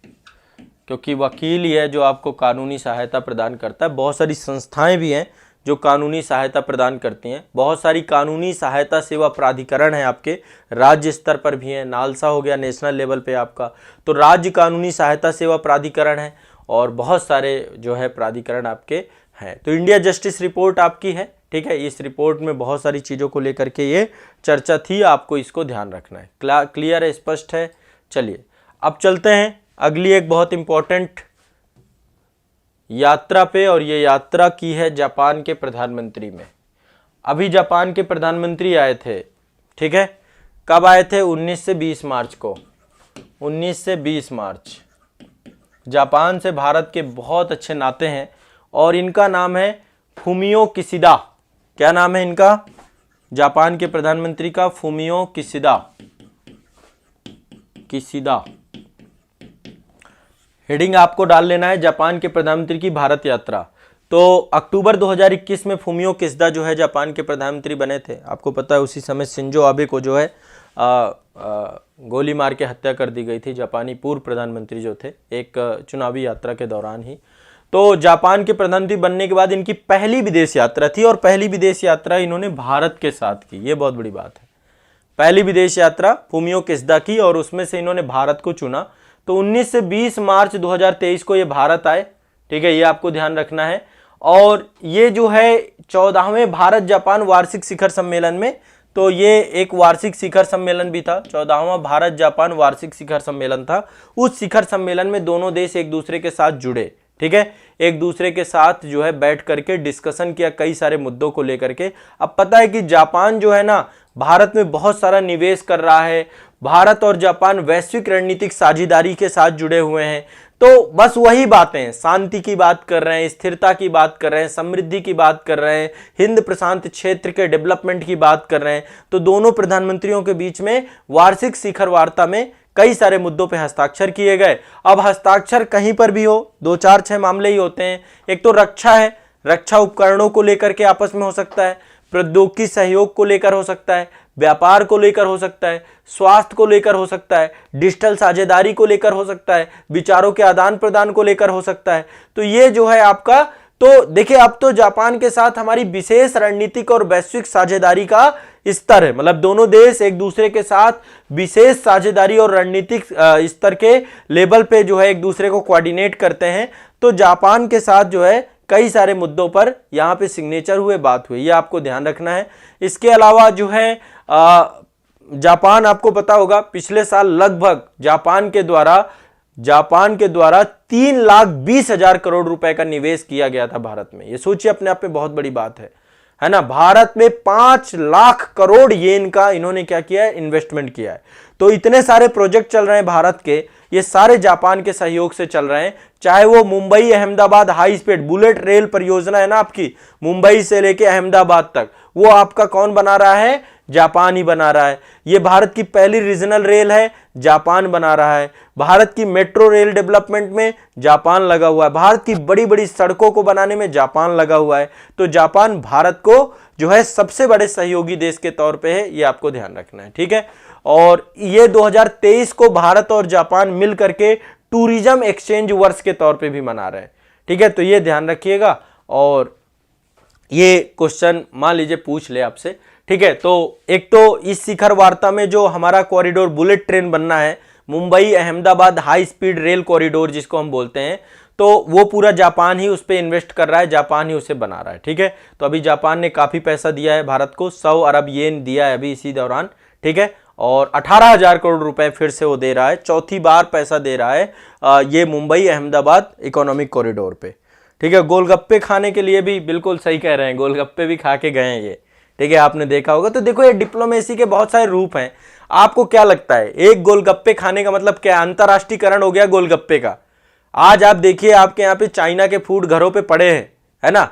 क्योंकि वकील ही है जो आपको कानूनी सहायता प्रदान करता है। बहुत सारी संस्थाएं भी हैं जो कानूनी सहायता प्रदान करती हैं। बहुत सारी कानूनी सहायता सेवा प्राधिकरण है आपके, राज्य स्तर पर भी हैं। नालसा हो गया नेशनल लेवल पे आपका, तो राज्य कानूनी सहायता सेवा प्राधिकरण है। और बहुत सारे जो है प्राधिकरण आपके हैं। तो इंडिया जस्टिस रिपोर्ट आपकी है। ठीक है, इस रिपोर्ट में बहुत सारी चीज़ों को लेकर के ये चर्चा थी, आपको इसको ध्यान रखना है। क्लियर है, स्पष्ट है। चलिए अब चलते हैं अगली एक बहुत इंपॉर्टेंट यात्रा पे, और ये यात्रा की है जापान के प्रधानमंत्री में। अभी जापान के प्रधानमंत्री आए थे। ठीक है, कब आए थे? 19 से 20 मार्च को, 19 से 20 मार्च। जापान से भारत के बहुत अच्छे नाते हैं और इनका नाम है फूमियो किशिदा। क्या नाम है इनका? जापान के प्रधानमंत्री का फूमियो किशिदा। किशिदा हेडिंग आपको डाल लेना है, जापान के प्रधानमंत्री की भारत यात्रा। तो अक्टूबर 2021 में फूमियो किशिदा जो है जापान के प्रधानमंत्री बने थे। आपको पता है उसी समय शिंजो आबे को जो है गोली मार के हत्या कर दी गई थी, जापानी पूर्व प्रधानमंत्री जो थे, एक चुनावी यात्रा के दौरान ही। तो जापान के प्रधानमंत्री बनने के बाद इनकी पहली विदेश यात्रा थी, और पहली विदेश यात्रा इन्होंने भारत के साथ की। ये बहुत बड़ी बात है, पहली विदेश यात्रा फूमियो किशिदा की, और उसमें से इन्होंने भारत को चुना। तो 19 से 20 मार्च 2023 को ये भारत आए। ठीक है, ये आपको ध्यान रखना है। और ये जो है 14वें भारत जापान वार्षिक शिखर सम्मेलन में, तो ये एक वार्षिक शिखर सम्मेलन भी था, 14वां भारत जापान वार्षिक शिखर सम्मेलन था। उस शिखर सम्मेलन में दोनों देश एक दूसरे के साथ जुड़े। ठीक है, एक दूसरे के साथ जो है बैठ करके डिस्कशन किया कई सारे मुद्दों को लेकर के। अब पता है कि जापान जो है ना भारत में बहुत सारा निवेश कर रहा है। भारत और जापान वैश्विक रणनीतिक साझेदारी के साथ जुड़े हुए हैं। तो बस वही बातें, शांति की बात कर रहे हैं, स्थिरता की बात कर रहे हैं, समृद्धि की बात कर रहे हैं, हिंद प्रशांत क्षेत्र के डेवलपमेंट की बात कर रहे हैं। तो दोनों प्रधानमंत्रियों के बीच में वार्षिक शिखर वार्ता में कई सारे मुद्दों पे हस्ताक्षर किए गए। अब हस्ताक्षर कहीं पर भी हो, 2 4 6 मामले ही होते हैं। एक तो रक्षा है, रक्षा उपकरणों को लेकर के आपस में हो सकता है, प्रौद्योगिकी सहयोग को लेकर हो सकता है, व्यापार को लेकर हो सकता है, स्वास्थ्य को लेकर हो सकता है, डिजिटल साझेदारी को लेकर हो सकता है, विचारों के आदान प्रदान को लेकर हो सकता है। तो ये जो है आपका, तो देखिए अब तो जापान के साथ हमारी विशेष रणनीतिक और वैश्विक साझेदारी का स्तर है। मतलब दोनों देश एक दूसरे के साथ विशेष साझेदारी और रणनीतिक स्तर के लेवल पे जो है एक दूसरे को कोऑर्डिनेट करते हैं। तो जापान के साथ जो है कई सारे मुद्दों पर यहाँ पे सिग्नेचर हुए, बात हुई, ये आपको ध्यान रखना है। इसके अलावा जो है जापान, आपको पता होगा पिछले साल लगभग जापान के द्वारा 3,20,000 करोड़ रुपए का निवेश किया गया था भारत में। ये सोचिए, अपने आप में बहुत बड़ी बात है ना। भारत में 5 लाख करोड़ येन का इन्होंने क्या किया है, इन्वेस्टमेंट किया है। तो इतने सारे प्रोजेक्ट चल रहे हैं भारत के, ये सारे जापान के सहयोग से चल रहे हैं। चाहे वो Mumbai Ahmedabad high speed bullet rail परियोजना है ना आपकी, मुंबई से लेके अहमदाबाद तक, वो आपका कौन बना रहा है? जापान ही बना रहा है। ये भारत की पहली रीजनल रेल है, जापान बना रहा है। भारत की मेट्रो रेल डेवलपमेंट में जापान लगा हुआ है। भारत की बड़ी बड़ी सड़कों को बनाने में जापान लगा हुआ है। तो जापान भारत को जो है सबसे बड़े सहयोगी देश के तौर पे है, ये आपको ध्यान रखना है, ठीक है। और ये 2023 को भारत और जापान मिल करके टूरिज्म एक्सचेंज वर्ष के तौर पे भी मना रहे हैं, ठीक है। तो ये ध्यान रखिएगा। और ये क्वेश्चन मान लीजिए पूछ ले आपसे, ठीक है। तो एक तो इस शिखर वार्ता में जो हमारा कॉरिडोर बुलेट ट्रेन बनना है, Mumbai Ahmedabad high speed rail corridor जिसको हम बोलते हैं, तो वो पूरा जापान ही उस पर इन्वेस्ट कर रहा है, जापान ही उसे बना रहा है, ठीक है। तो अभी जापान ने काफी पैसा दिया है भारत को, 100 अरब येन दिया है अभी इसी दौरान, ठीक है। और 18,000 करोड़ रुपए फिर से वो दे रहा है, चौथी बार पैसा दे रहा है ये मुंबई अहमदाबाद इकोनॉमिक कॉरिडोर पे, ठीक है। गोलगप्पे खाने के लिए भी बिल्कुल सही कह रहे हैं, गोलगप्पे भी खा के गए हैं ये, ठीक है, आपने देखा होगा। तो देखो ये डिप्लोमेसी के बहुत सारे रूप हैं। आपको क्या लगता है एक गोलगप्पे खाने का मतलब क्या? अंतरराष्ट्रीयकरण हो गया गोलगप्पे का। आज आप देखिए आपके यहाँ पे चाइना के फूड घरों पे पड़े हैं, है ना।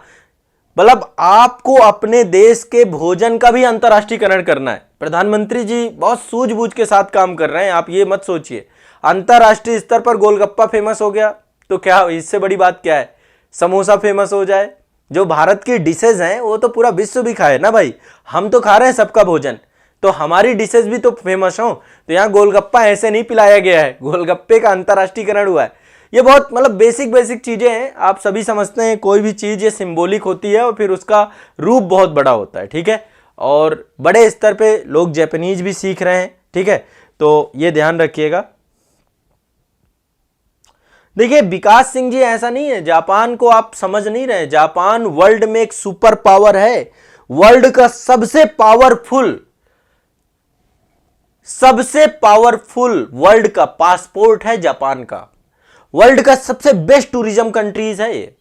मतलब आपको अपने देश के भोजन का भी अंतरराष्ट्रीयकरण करना है। प्रधानमंत्री जी बहुत सूझबूझ के साथ काम कर रहे हैं, आप ये मत सोचिए अंतरराष्ट्रीय स्तर पर गोलगप्पा फेमस हो गया तो क्या इससे बड़ी बात क्या है? समोसा फेमस हो जाए, जो भारत की डिशेज हैं वो तो पूरा विश्व भी खाए ना भाई। हम तो खा रहे हैं सबका भोजन, तो हमारी डिशेज भी तो फेमस हो। तो यहाँ गोलगप्पा ऐसे नहीं पिलाया गया है, गोलगप्पे का अंतरराष्ट्रीयकरण हुआ है। ये बहुत मतलब बेसिक चीजें हैं, आप सभी समझते हैं। कोई भी चीज ये सिंबॉलिक होती है और फिर उसका रूप बहुत बड़ा होता है, ठीक है। और बड़े स्तर पे लोग जापानीज भी सीख रहे हैं, ठीक है। तो ये ध्यान रखिएगा। देखिए विकास सिंह जी, ऐसा नहीं है, जापान को आप समझ नहीं रहे। जापान वर्ल्ड में एक सुपर पावर है, वर्ल्ड का सबसे पावरफुल वर्ल्ड का पासपोर्ट है जापान का। वर्ल्ड का सबसे बेस्ट टूरिज्म कंट्रीज है ये,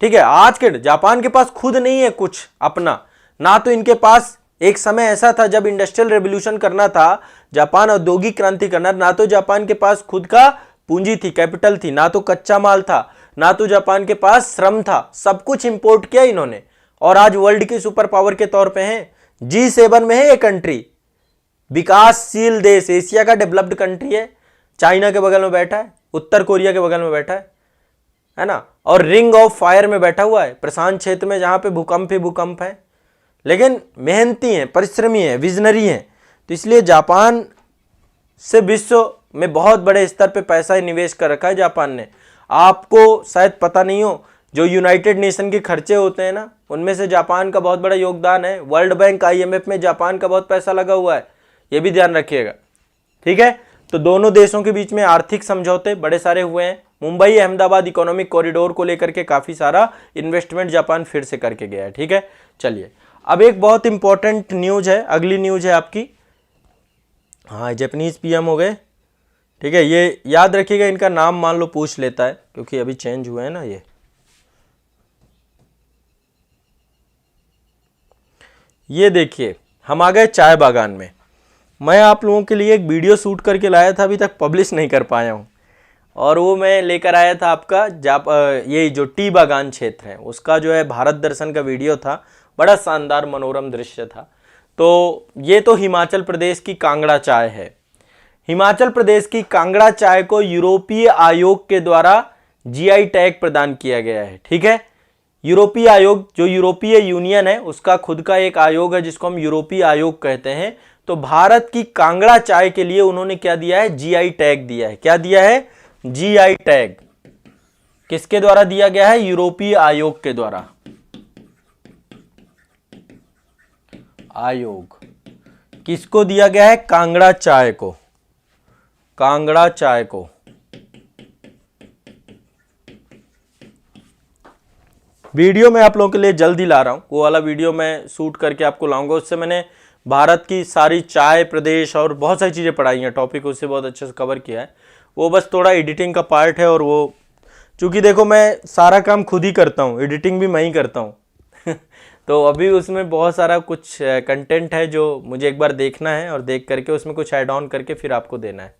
ठीक है। आज के जापान के पास खुद नहीं है कुछ अपना, ना तो इनके पास एक समय ऐसा था जब इंडस्ट्रियल रेवोल्यूशन करना था, जापान औद्योगिक क्रांति करना, ना तो जापान के पास खुद का पूंजी थी, कैपिटल थी, ना तो कच्चा माल था, ना तो जापान के पास श्रम था। सब कुछ इंपोर्ट किया इन्होंने और आज वर्ल्ड की सुपर पावर के तौर पे है। G7 में है ये कंट्री, विकासशील देश, एशिया का डेवलप्ड कंट्री है। चाइना के बगल में बैठा है, उत्तर कोरिया के बगल में बैठा है ना, और रिंग ऑफ फायर में बैठा हुआ है प्रशांत क्षेत्र में, जहां पे भूकंप ही भूकंप है। लेकिन मेहनती हैं, परिश्रमी हैं, विजनरी हैं। तो इसलिए जापान से विश्व में बहुत बड़े स्तर पे पैसा निवेश कर रखा है जापान ने। आपको शायद पता नहीं हो, जो यूनाइटेड नेशन के खर्चे होते हैं ना, उनमें से जापान का बहुत बड़ा योगदान है। वर्ल्ड बैंक IMF में जापान का बहुत पैसा लगा हुआ है, ये भी ध्यान रखिएगा, ठीक है। तो दोनों देशों के बीच में आर्थिक समझौते बड़े सारे हुए हैं। मुंबई अहमदाबाद इकोनॉमिक कॉरिडोर को लेकर के काफी सारा इन्वेस्टमेंट जापान फिर से करके गया है, ठीक है। चलिए अब एक बहुत इंपॉर्टेंट न्यूज है, अगली न्यूज है आपकी। हाँ, जापानीज PM हो गए, ठीक है। ये याद रखिएगा, इनका नाम मान लो पूछ लेता है क्योंकि अभी चेंज हुए हैं ना। ये देखिए हम आ गए चाय बागान में। मैं आप लोगों के लिए एक वीडियो शूट करके लाया था, अभी तक पब्लिश नहीं कर पाया हूँ, और वो मैं लेकर आया था आपका ये जो टी बागान क्षेत्र है उसका जो है भारत दर्शन का वीडियो था। बड़ा शानदार मनोरम दृश्य था। तो ये तो हिमाचल प्रदेश की कांगड़ा चाय है। हिमाचल प्रदेश की कांगड़ा चाय को यूरोपीय आयोग के द्वारा GI टैग प्रदान किया गया है, ठीक है। यूरोपीय आयोग, जो यूरोपीय यूनियन है उसका खुद का एक आयोग है जिसको हम यूरोपीय आयोग कहते हैं। तो भारत की कांगड़ा चाय के लिए उन्होंने क्या दिया है? GI टैग दिया है। क्या दिया है? GI tag. किसके द्वारा दिया गया है? यूरोपीय आयोग के द्वारा। आयोग किसको दिया गया है? कांगड़ा चाय को। कांगड़ा चाय को। वीडियो मैं आप लोगों के लिए जल्दी ला रहा हूं, वो वाला वीडियो मैं शूट करके आपको लाऊंगा। उससे मैंने भारत की सारी चाय प्रदेश और बहुत सारी चीज़ें पढ़ाई हैं, टॉपिक उससे बहुत अच्छे से कवर किया है। वो बस थोड़ा एडिटिंग का पार्ट है, और वो चूँकि देखो मैं सारा काम खुद ही करता हूँ, एडिटिंग भी मैं ही करता हूँ तो अभी उसमें बहुत सारा कुछ कंटेंट है जो मुझे एक बार देखना है और देख करके उसमें कुछ ऐड ऑन करके फिर आपको देना है।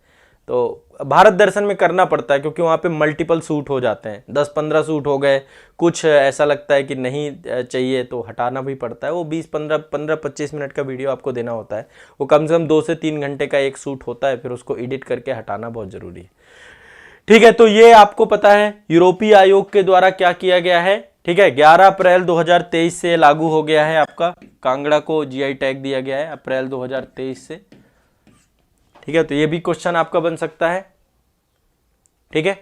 तो भारत दर्शन में करना पड़ता है क्योंकि वहाँ पे मल्टीपल शूट हो जाते हैं, 10-15 शूट हो गए, कुछ ऐसा लगता है कि नहीं चाहिए तो हटाना भी पड़ता है। वो 15-25 मिनट का वीडियो आपको देना होता है, वो कम से कम 2 से 3 घंटे का एक शूट होता है, फिर उसको एडिट करके हटाना बहुत ज़रूरी है। ठीक है, तो ये आपको पता है यूरोपीय आयोग के द्वारा क्या किया गया है। ठीक है, 11 अप्रैल 2023 से लागू हो गया है, आपका कांगड़ा को जीआई टैग दिया गया है अप्रैल 2023 से। ठीक है, तो ये भी क्वेश्चन आपका बन सकता है। ठीक है,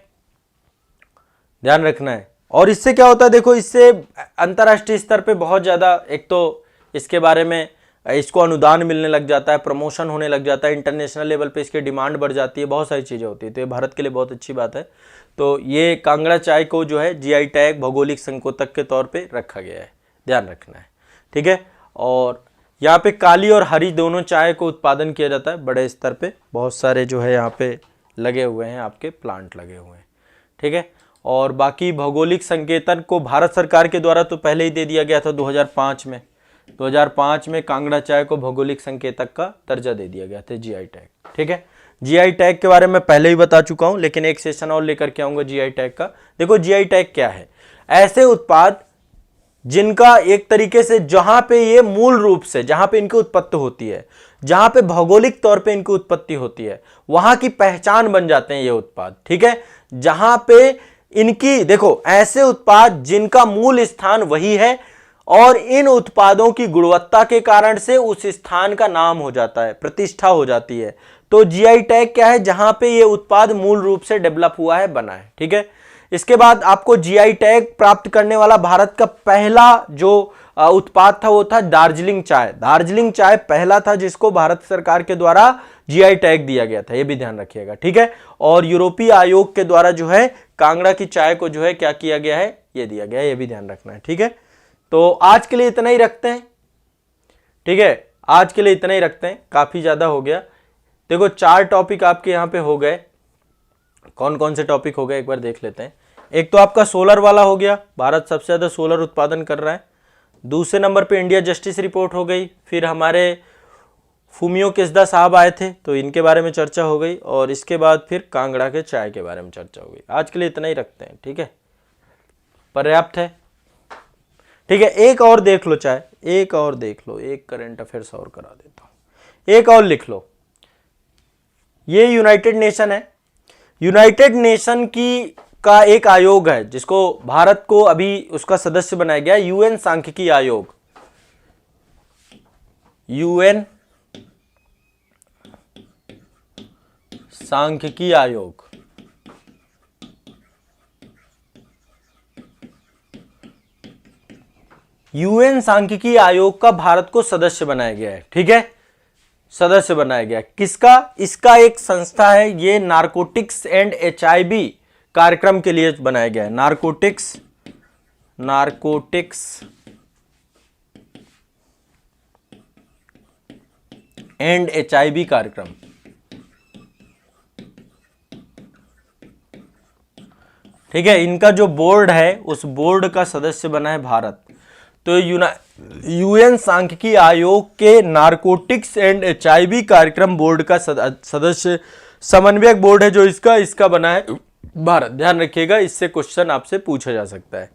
ध्यान रखना है। और इससे क्या होता है, देखो इससे अंतर्राष्ट्रीय स्तर पे बहुत ज़्यादा, एक तो इसके बारे में इसको अनुदान मिलने लग जाता है, प्रमोशन होने लग जाता है, इंटरनेशनल लेवल पे इसकी डिमांड बढ़ जाती है, बहुत सारी चीज़ें होती है, तो ये भारत के लिए बहुत अच्छी बात है। तो ये कांगड़ा चाय को जो है जीआई टैग भौगोलिक संकेतक के तौर पे रखा गया है, ध्यान रखना है। ठीक है, और यहाँ पे काली और हरी दोनों चाय को उत्पादन किया जाता है बड़े स्तर पे, बहुत सारे जो है यहाँ पे लगे हुए हैं, आपके प्लांट लगे हुए हैं। ठीक है, और बाकी भौगोलिक संकेतन को भारत सरकार के द्वारा तो पहले ही दे दिया गया था 2005 में। 2005 में कांगड़ा चाय को भौगोलिक संकेतक का दर्जा दे दिया गया था, जीआई टैग। ठीक है, जीआई टैग के बारे में पहले ही बता चुका हूं, लेकिन एक सेशन और लेकर के आऊंगा जीआई टैग का। देखो जीआई टैग क्या है, ऐसे उत्पाद जिनका एक तरीके से जहां पे ये मूल रूप से जहां पे इनकी उत्पत्ति होती है, जहां पे भौगोलिक तौर पे इनकी उत्पत्ति होती है, वहां की पहचान बन जाते हैं ये उत्पाद। ठीक है, जहां पे इनकी, देखो ऐसे उत्पाद जिनका मूल स्थान वही है और इन उत्पादों की गुणवत्ता के कारण से उस स्थान का नाम हो जाता है, प्रतिष्ठा हो जाती है। तो जीआई टैग क्या है, जहां पे ये उत्पाद मूल रूप से डेवलप हुआ है, बना है। ठीक है, इसके बाद आपको जीआई टैग प्राप्त करने वाला भारत का पहला जो उत्पाद था वो था दार्जिलिंग चाय। दार्जिलिंग चाय पहला था जिसको भारत सरकार के द्वारा जीआई टैग दिया गया था, ये भी ध्यान रखिएगा। ठीक है, और यूरोपीय आयोग के द्वारा जो है कांगड़ा की चाय को जो है क्या किया गया है, ये दिया गया है, ये भी ध्यान रखना है। ठीक है, तो आज के लिए इतना ही रखते हैं। ठीक है, आज के लिए इतना ही रखते हैं, काफी ज्यादा हो गया। देखो 4 टॉपिक आपके यहाँ पे हो गए। कौन कौन से टॉपिक हो गए एक बार देख लेते हैं। एक तो आपका सोलर वाला हो गया, भारत सबसे ज्यादा सोलर उत्पादन कर रहा है। दूसरे नंबर पे इंडिया जस्टिस रिपोर्ट हो गई, फिर हमारे फूमियो किसदा साहब आए थे तो इनके बारे में चर्चा हो गई, और इसके बाद फिर कांगड़ा के चाय के बारे में चर्चा हो गई। आज के लिए इतना ही रखते हैं। ठीक है, पर्याप्त है। ठीक है, एक और देख लो, चाहे एक और देख लो, एक करंट अफेयर्स और करा देता हूं, एक और लिख लो। ये यूनाइटेड नेशन है, यूनाइटेड नेशन की का एक आयोग है जिसको भारत को अभी उसका सदस्य बनाया गया, यूएन सांख्यिकी आयोग। यूएन सांख्यिकी आयोग। यूएन सांख्यिकी आयोग का भारत को सदस्य बनाया गया है। ठीक है, सदस्य बनाया गया किसका, इसका एक संस्था है, ये नारकोटिक्स एंड एचआईवी कार्यक्रम के लिए बनाया गया है। नारकोटिक्स एंड एचआईवी कार्यक्रम। ठीक है, इनका जो बोर्ड है उस बोर्ड का सदस्य बना है भारत। तो यूएन सांख्यिकी आयोग के नारकोटिक्स एंड एचआईवी कार्यक्रम बोर्ड का सदस्य समन्वयक बोर्ड है जो इसका बना है भारत। ध्यान रखिएगा, इससे क्वेश्चन आपसे पूछा जा सकता है।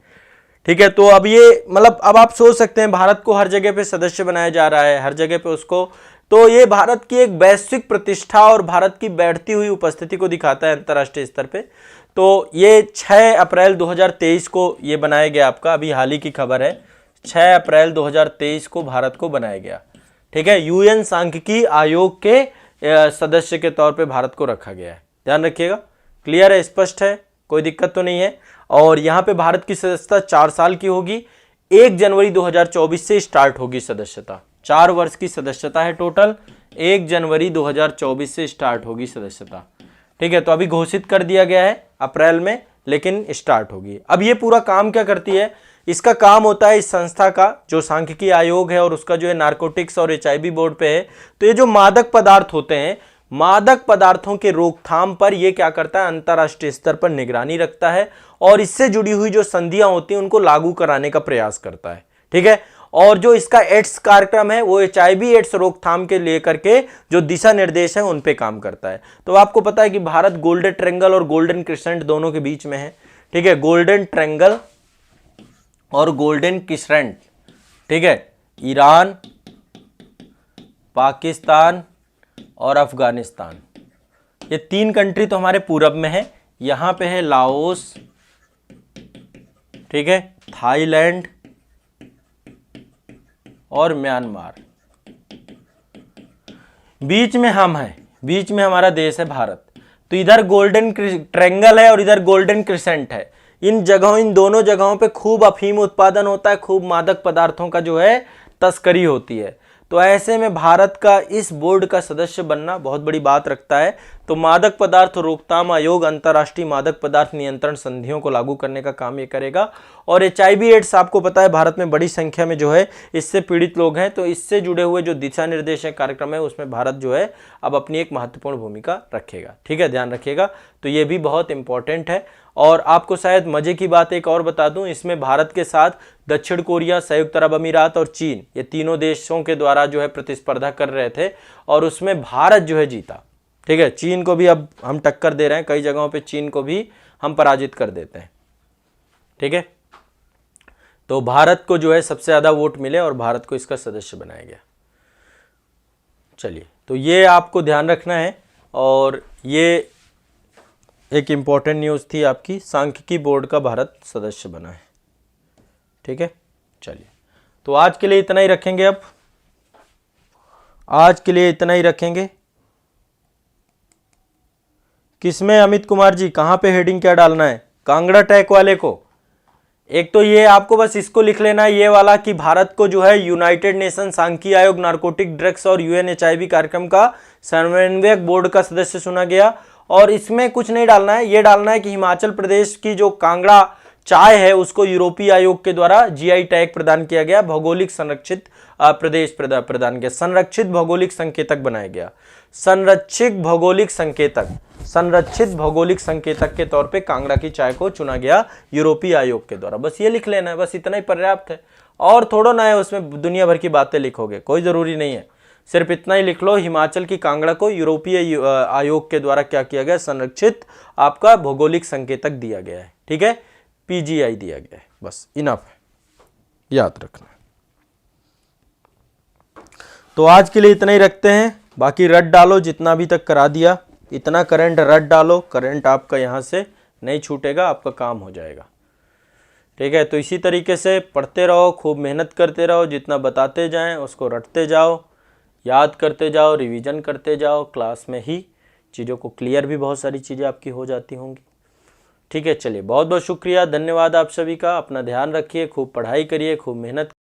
ठीक है, तो अब ये मतलब अब आप सोच सकते हैं भारत को हर जगह पे सदस्य बनाया जा रहा है, हर जगह पे उसको, तो ये भारत की एक वैश्विक प्रतिष्ठा और भारत की बढ़ती हुई उपस्थिति को दिखाता है अंतर्राष्ट्रीय स्तर पे। तो ये 6 अप्रैल 2023 को ये बनाया गया, आपका अभी हाल ही की खबर है, 6 अप्रैल 2023 को भारत को बनाया गया। ठीक है, यूएन सांख्यिकी आयोग के सदस्य के तौर पे भारत को रखा गया है। ध्यान रखिएगा, क्लियर है, स्पष्ट है, कोई दिक्कत तो नहीं है। और यहाँ पे भारत की सदस्यता 4 साल की होगी, 1 जनवरी 2024 से स्टार्ट होगी सदस्यता। 4 वर्ष की सदस्यता है टोटल, 1 जनवरी 2024 से स्टार्ट होगी सदस्यता। ठीक है, तो अभी घोषित कर दिया गया है अप्रैल में, लेकिन स्टार्ट होगी। अब ये पूरा काम क्या करती है, इसका काम होता है इस संस्था का जो सांख्यिकी आयोग है और उसका जो है नारकोटिक्स और एचआईवी बोर्ड पे है, तो ये जो मादक पदार्थ होते हैं, मादक पदार्थों के रोकथाम पर ये क्या करता है, अंतर्राष्ट्रीय स्तर पर निगरानी रखता है और इससे जुड़ी हुई जो संधियां होती हैं उनको लागू कराने का प्रयास करता है। ठीक है, और जो इसका एड्स कार्यक्रम है वो HIV एड्स रोकथाम के लेकर के जो दिशा निर्देश है उन पे काम करता है। तो आपको पता है कि भारत गोल्डन ट्रायंगल और गोल्डन क्रिसेंट दोनों के बीच में है, ठीक है, गोल्डन ट्रायंगल और गोल्डन क्रिसेंट, ठीक है, ईरान, पाकिस्तान और अफगानिस्तान, ये 3 कंट्री तो हमारे पूरब में है। यहां पे है लाओस, ठीक है, थाईलैंड और म्यांमार। बीच में हम हैं, बीच में हमारा देश है भारत। तो इधर गोल्डन ट्रायंगल है और इधर गोल्डन क्रिसेंट है। इन दोनों जगहों पे खूब अफीम उत्पादन होता है, खूब मादक पदार्थों का जो है तस्करी होती है। तो ऐसे में भारत का इस बोर्ड का सदस्य बनना बहुत बड़ी बात रखता है। तो मादक पदार्थ रोकथाम आयोग अंतर्राष्ट्रीय मादक पदार्थ नियंत्रण संधियों को लागू करने का काम ये करेगा। और HIV एड्स आपको पता है भारत में बड़ी संख्या में जो है इससे पीड़ित लोग हैं। तो इससे जुड़े हुए जो दिशा निर्देश कार्यक्रम है उसमें भारत जो है अब अपनी एक महत्वपूर्ण भूमिका रखेगा, ठीक है, ध्यान रखिएगा। तो ये भी बहुत इंपॉर्टेंट है। और आपको शायद मजे की बात एक और बता दूं, इसमें भारत के साथ दक्षिण कोरिया, संयुक्त अरब अमीरात और चीन, ये तीनों देशों के द्वारा जो है प्रतिस्पर्धा कर रहे थे और उसमें भारत जो है जीता, ठीक है। चीन को भी अब हम टक्कर दे रहे हैं, कई जगहों पे चीन को भी हम पराजित कर देते हैं, ठीक है। तो भारत को जो है सबसे ज्यादा वोट मिले और भारत को इसका सदस्य बनाया गया। चलिए, तो ये आपको ध्यान रखना है। और ये एक इंपॉर्टेंट न्यूज़ थी आपकी, सांख्यिकी बोर्ड का भारत सदस्य बना है, ठीक है। चलिए, तो आज के लिए इतना ही रखेंगे। अब आज के लिए इतना ही रखेंगे। किसमें अमित कुमार जी, कहाँ पे हेडिंग क्या डालना है? कांगड़ा टैक वाले को। एक तो ये आपको बस इसको लिख लेना है, ये वाला कि भारत को जो है यूनाइटेड नेशन सांख्यिकी आयोग, नारकोटिक ड्रग्स और UNHIV कार्यक्रम का समन्वयक बोर्ड का सदस्य चुना गया। और इसमें कुछ नहीं डालना है, ये डालना है कि हिमाचल प्रदेश की जो कांगड़ा चाय है उसको यूरोपीय आयोग के द्वारा GI टैग प्रदान किया गया, भौगोलिक संरक्षित प्रदेश प्रदान किया, संरक्षित भौगोलिक संकेतक बनाया गया, संरक्षित भौगोलिक संकेतक के तौर पे कांगड़ा की चाय को चुना गया यूरोपीय आयोग के द्वारा। बस ये लिख लेना है, बस इतना ही पर्याप्त है। और थोड़ा ना है उसमें दुनिया भर की बातें लिखोगे, कोई जरूरी नहीं है, सिर्फ इतना ही लिख लो, हिमाचल की कांगड़ा को यूरोपीय आयोग के द्वारा क्या किया गया, संरक्षित आपका भौगोलिक संकेतक दिया गया है, ठीक है, PGI दिया गया है। बस इनफ है, याद रखना। तो आज के लिए इतना ही रखते हैं। बाकी रट डालो, जितना अभी तक करा दिया इतना करंट रट डालो, करंट आपका यहाँ से नहीं छूटेगा, आपका काम हो जाएगा, ठीक है। तो इसी तरीके से पढ़ते रहो, खूब मेहनत करते रहो, जितना बताते जाएं उसको रटते जाओ, याद करते जाओ, रिवीजन करते जाओ, क्लास में ही चीज़ों को क्लियर भी बहुत सारी चीज़ें आपकी हो जाती होंगी, ठीक है। चलिए, बहुत बहुत शुक्रिया, धन्यवाद आप सभी का। अपना ध्यान रखिए, खूब पढ़ाई करिए, खूब मेहनत